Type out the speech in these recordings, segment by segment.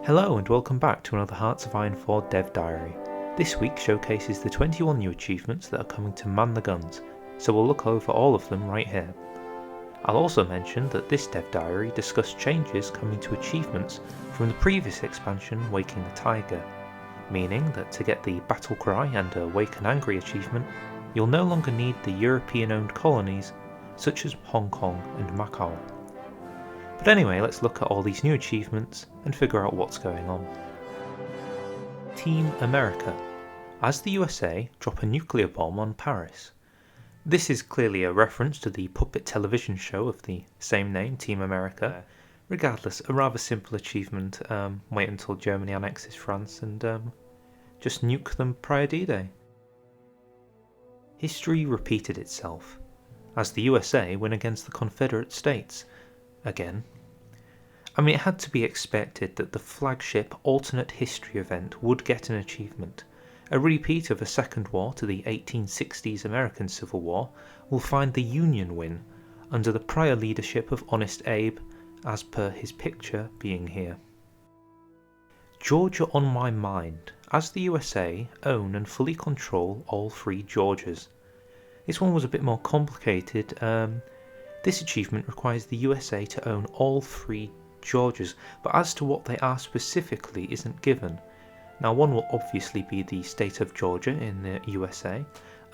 Hello and welcome back to another Hearts of Iron 4 Dev Diary. This week showcases the 21 new achievements that are coming to man the guns, so we'll look over all of them right here. I'll also mention that this Dev Diary discussed changes coming to achievements from the previous expansion Waking the Tiger, meaning that to get the Battle Cry and Awaken Angry achievement, you'll no longer need the European-owned colonies such as Hong Kong and Macau. But anyway, let's look at all these new achievements and figure out what's going on. Team America. As the USA drop a nuclear bomb on Paris. This is clearly a reference to the puppet television show of the same name, Team America. Regardless, a rather simple achievement. Wait until Germany annexes France and just nuke them prior D-Day. History repeated itself, as the USA win against the Confederate States. Again. I mean, it had to be expected that the flagship alternate history event would get an achievement. A repeat of a second war to the 1860s American Civil War will find the Union win under the prior leadership of Honest Abe, as per his picture being here. Georgia on my mind, as the USA own and fully control all three Georgias. This one was a bit more complicated. This achievement requires the USA to own all three Georgias, but as to what they are specifically isn't given. Now, one will obviously be the state of Georgia in the USA,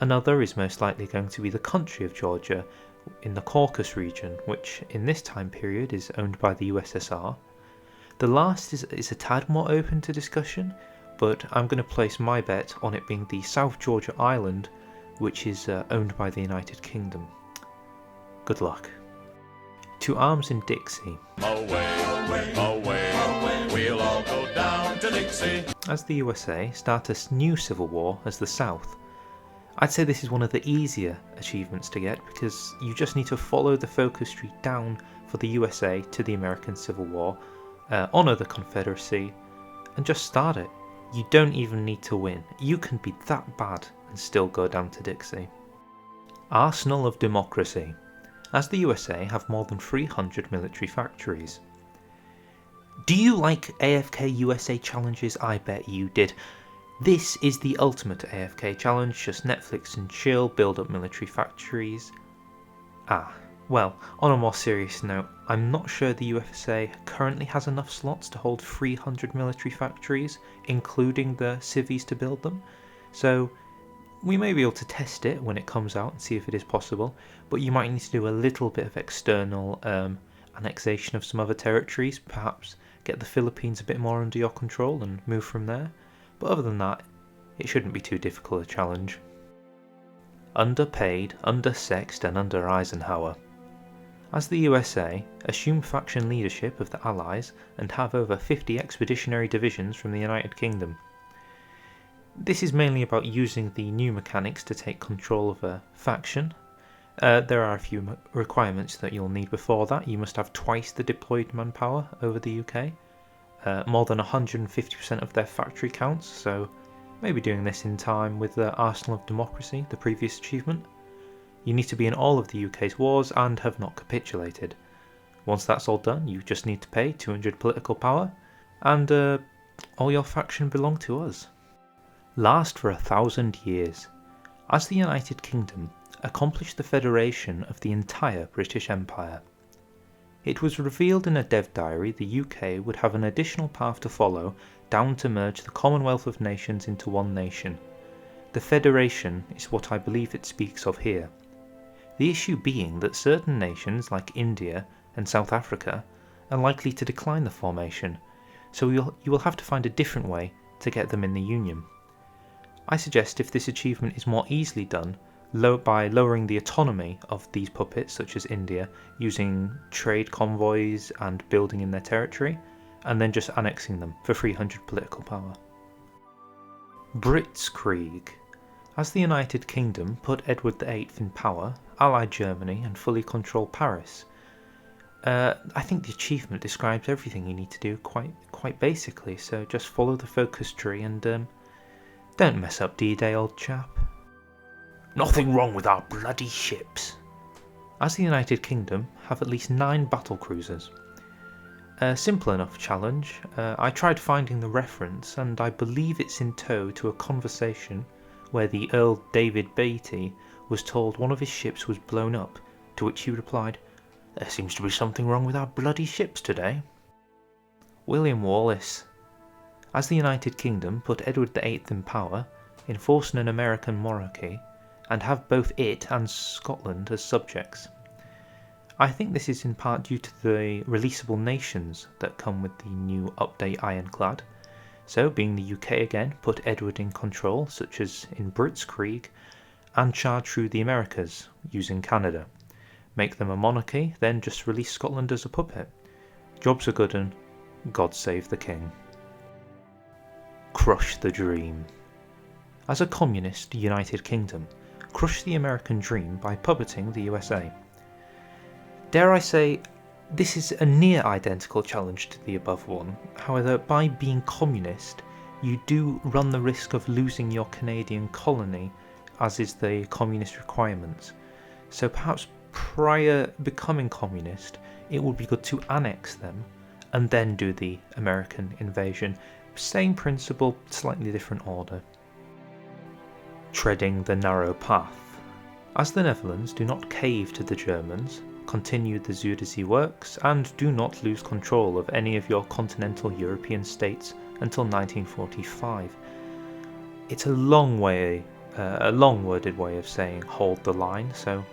another is most likely going to be the country of Georgia in the Caucasus region, which in this time period is owned by the USSR. The last is a tad more open to discussion, but I'm going to place my bet on it being the South Georgia Island, which is owned by the United Kingdom. Good luck. To arms in Dixie. Away, we'll all go down to Dixie. As the USA start a new civil war as the South, I'd say this is one of the easier achievements to get because you just need to follow the focus tree down for the USA to the American Civil War, honour the Confederacy, and just start it. You don't even need to win. You can be that bad and still go down to Dixie. Arsenal of Democracy. As the USA have more than 300 military factories. Do you like AFK USA challenges? I bet you did. This is the ultimate AFK challenge, just Netflix and chill, build up military factories. Well, on a more serious note, I'm not sure the USA currently has enough slots to hold 300 military factories, including the civies to build them, so we may be able to test it when it comes out and see if it is possible, but you might need to do a little bit of external annexation of some other territories, perhaps get the Philippines a bit more under your control and move from there, but other than that, it shouldn't be too difficult a challenge. Underpaid, undersexed and under Eisenhower. As the USA assume faction leadership of the Allies and have over 50 expeditionary divisions from the United Kingdom. This is mainly about using the new mechanics to take control of a faction. There are a few requirements that you'll need before that. You must have twice the deployed manpower over the UK, more than 150% of their factory counts, so maybe doing this in time with the Arsenal of Democracy, the previous achievement. You need to be in all of the UK's wars and have not capitulated. Once that's all done, you just need to pay 200 political power, and all your faction belong to us. Last for 1,000 years, as the United Kingdom accomplished the federation of the entire British Empire. It was revealed in a dev diary the UK would have an additional path to follow down to merge the Commonwealth of Nations into one nation. The federation is what I believe it speaks of here. The issue being that certain nations like India and South Africa are likely to decline the formation, so you will have to find a different way to get them in the Union. I suggest if this achievement is more easily done by lowering the autonomy of these puppets such as India, using trade convoys and building in their territory, and then just annexing them for 300 political power. Blitzkrieg. As the United Kingdom put Edward VIII in power, allied Germany and fully control Paris. I think the achievement describes everything you need to do quite basically, so just follow the focus tree and don't mess up D-Day, old chap. Nothing wrong with our bloody ships. As the United Kingdom have at least 9 battle cruisers. A simple enough challenge. I tried finding the reference, and I believe it's in tow to a conversation where the Earl David Beatty was told one of his ships was blown up, to which he replied, "There seems to be something wrong with our bloody ships today." William Wallace. As the United Kingdom put Edward VIII in power, enforce an American monarchy, and have both it and Scotland as subjects. I think this is in part due to the releasable nations that come with the new update Ironclad. So, being the UK again, put Edward in control, such as in Blitzkrieg, and charge through the Americas, using Canada. Make them a monarchy, then just release Scotland as a puppet. Job's a good un, God save the king. Crush the dream. As a communist United Kingdom, crush the American dream by puppeting the USA. Dare I say, this is a near identical challenge to the above one. However, by being communist, you do run the risk of losing your Canadian colony, as is the communist requirements. So perhaps prior becoming communist, it would be good to annex them and then do the American invasion. Same principle, slightly different order. Treading the narrow path. As the Netherlands do not cave to the Germans, continue the Zuiderzee works, and do not lose control of any of your continental European states until 1945. It's a long-worded way of saying hold the line, so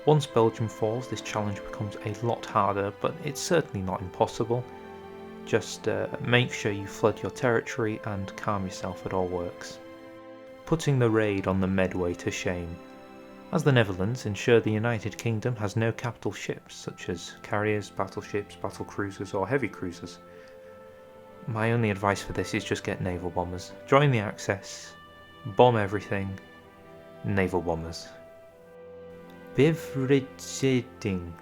once Belgium falls, this challenge becomes a lot harder, but it's certainly not impossible. Just make sure you flood your territory and calm yourself at all works. Putting the raid on the Medway to shame. As the Netherlands ensure the United Kingdom has no capital ships such as carriers, battleships, battle cruisers or heavy cruisers. My only advice for this is just get naval bombers. Join the Axis, bomb everything, naval bombers. Bevrijding.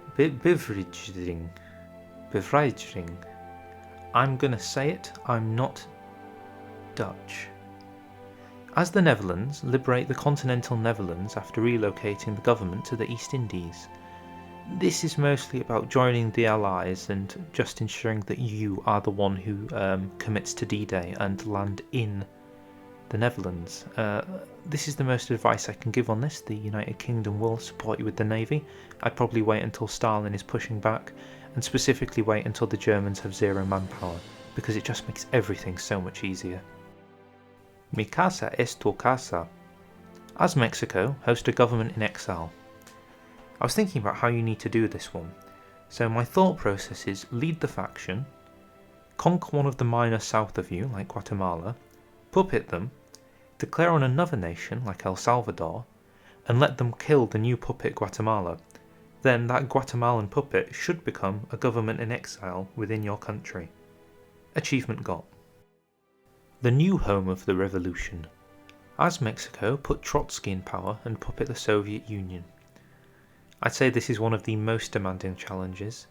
I'm gonna say it, I'm not Dutch. As the Netherlands liberate the continental Netherlands after relocating the government to the East Indies. This is mostly about joining the Allies and just ensuring that you are the one who commits to D-Day and land in the Netherlands. This is the most advice I can give on this. The United Kingdom will support you with the Navy. I'd probably wait until Stalin is pushing back, and specifically wait until the Germans have zero manpower, because it just makes everything so much easier. Mi casa es tu casa. As Mexico, host a government in exile. I was thinking about how you need to do this one, so my thought process is lead the faction, conquer one of the minor south of you, like Guatemala, puppet them, declare on another nation, like El Salvador, and let them kill the new puppet Guatemala. Then that Guatemalan puppet should become a government in exile within your country. Achievement got. The new home of the revolution. As Mexico, put Trotsky in power and puppet the Soviet Union. I'd say this is one of the most demanding challenges.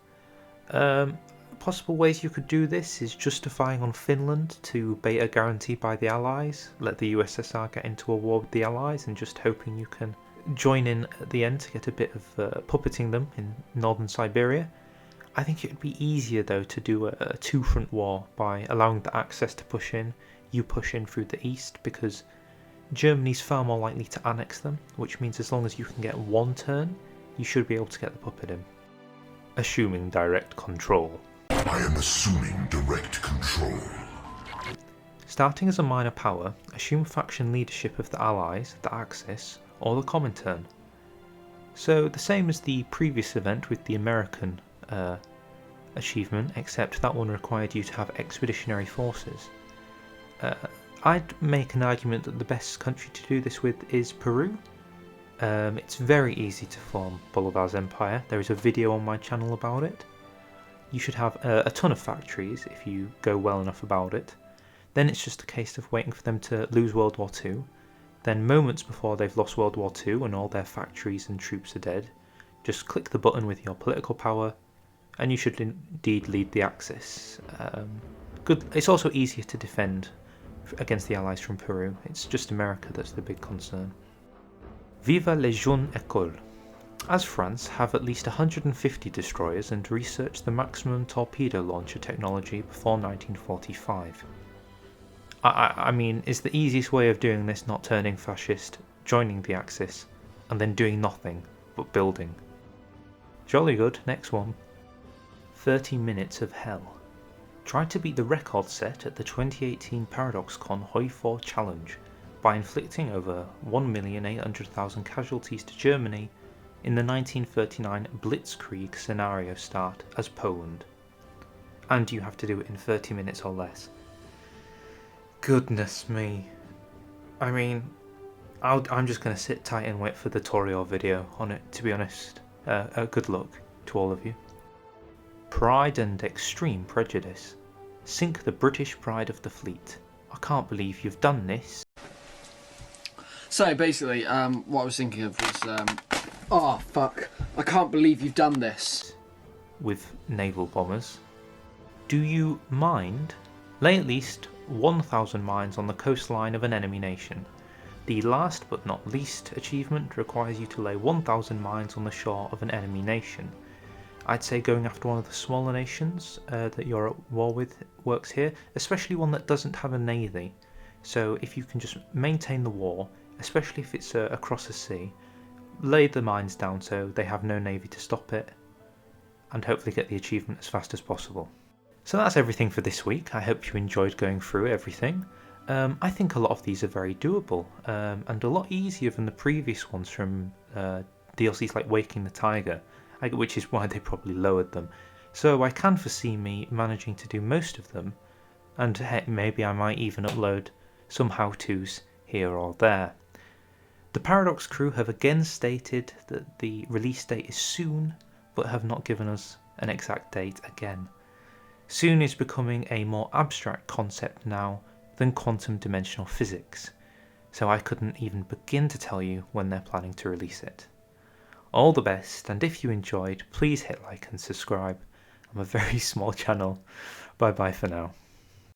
Possible ways you could do this is justifying on Finland to bait a guarantee by the Allies, let the USSR get into a war with the Allies, and just hoping you can join in at the end to get a bit of puppeting them in northern Siberia. I think it would be easier though to do a two-front war by allowing the Axis to push in, you push in through the east, because Germany's far more likely to annex them, which means as long as you can get one turn, you should be able to get the puppet in. Assuming direct control. I am assuming direct control. Starting as a minor power, assume faction leadership of the Allies, the Axis, or the Comintern. So the same as the previous event with the American achievement, except that one required you to have expeditionary forces. I'd make an argument that the best country to do this with is Peru. It's very easy to form Bolivar's empire. There is a video on my channel about it. You should have a ton of factories if you go well enough about it. Then it's just a case of waiting for them to lose World War II. Then moments before they've lost World War II and all their factories and troops are dead, just click the button with your political power and you should indeed lead the Axis. Good. It's also easier to defend against the Allies from Peru. It's just America that's the big concern. Viva les jeunes écoles. As France have at least 150 destroyers and researched the maximum torpedo launcher technology before 1945. I mean, is the easiest way of doing this not turning fascist, joining the Axis, and then doing nothing but building? Jolly good, next one. 30 minutes of hell. Try to beat the record set at the 2018 ParadoxCon Hoi 4 Challenge by inflicting over 1,800,000 casualties to Germany in the 1939 Blitzkrieg scenario start as Poland. And you have to do it in 30 minutes or less. Goodness me. I mean, I'm just going to sit tight and wait for the tutorial video on it, to be honest. Good luck to all of you. Pride and extreme prejudice. Sink the British pride of the fleet. I can't believe you've done this. So basically, what I was thinking of was, oh fuck, I can't believe you've done this. With naval bombers. Do you mind? Lay at least 1,000 mines on the coastline of an enemy nation. The last but not least achievement requires you to lay 1,000 mines on the shore of an enemy nation. I'd say going after one of the smaller nations that you're at war with works here, especially one that doesn't have a navy. So if you can just maintain the war, especially if it's across a sea, lay the mines down so they have no navy to stop it, and hopefully get the achievement as fast as possible. So that's everything for this week. I hope you enjoyed going through everything. I think a lot of these are very doable, and a lot easier than the previous ones from DLCs like Waking the Tiger, which is why they probably lowered them. So I can foresee me managing to do most of them, and heck, maybe I might even upload some how-tos here or there. The Paradox crew have again stated that the release date is soon, but have not given us an exact date again. Soon is becoming a more abstract concept now than quantum dimensional physics, so I couldn't even begin to tell you when they're planning to release it. All the best, and if you enjoyed, please hit like and subscribe. I'm a very small channel. Bye bye for now.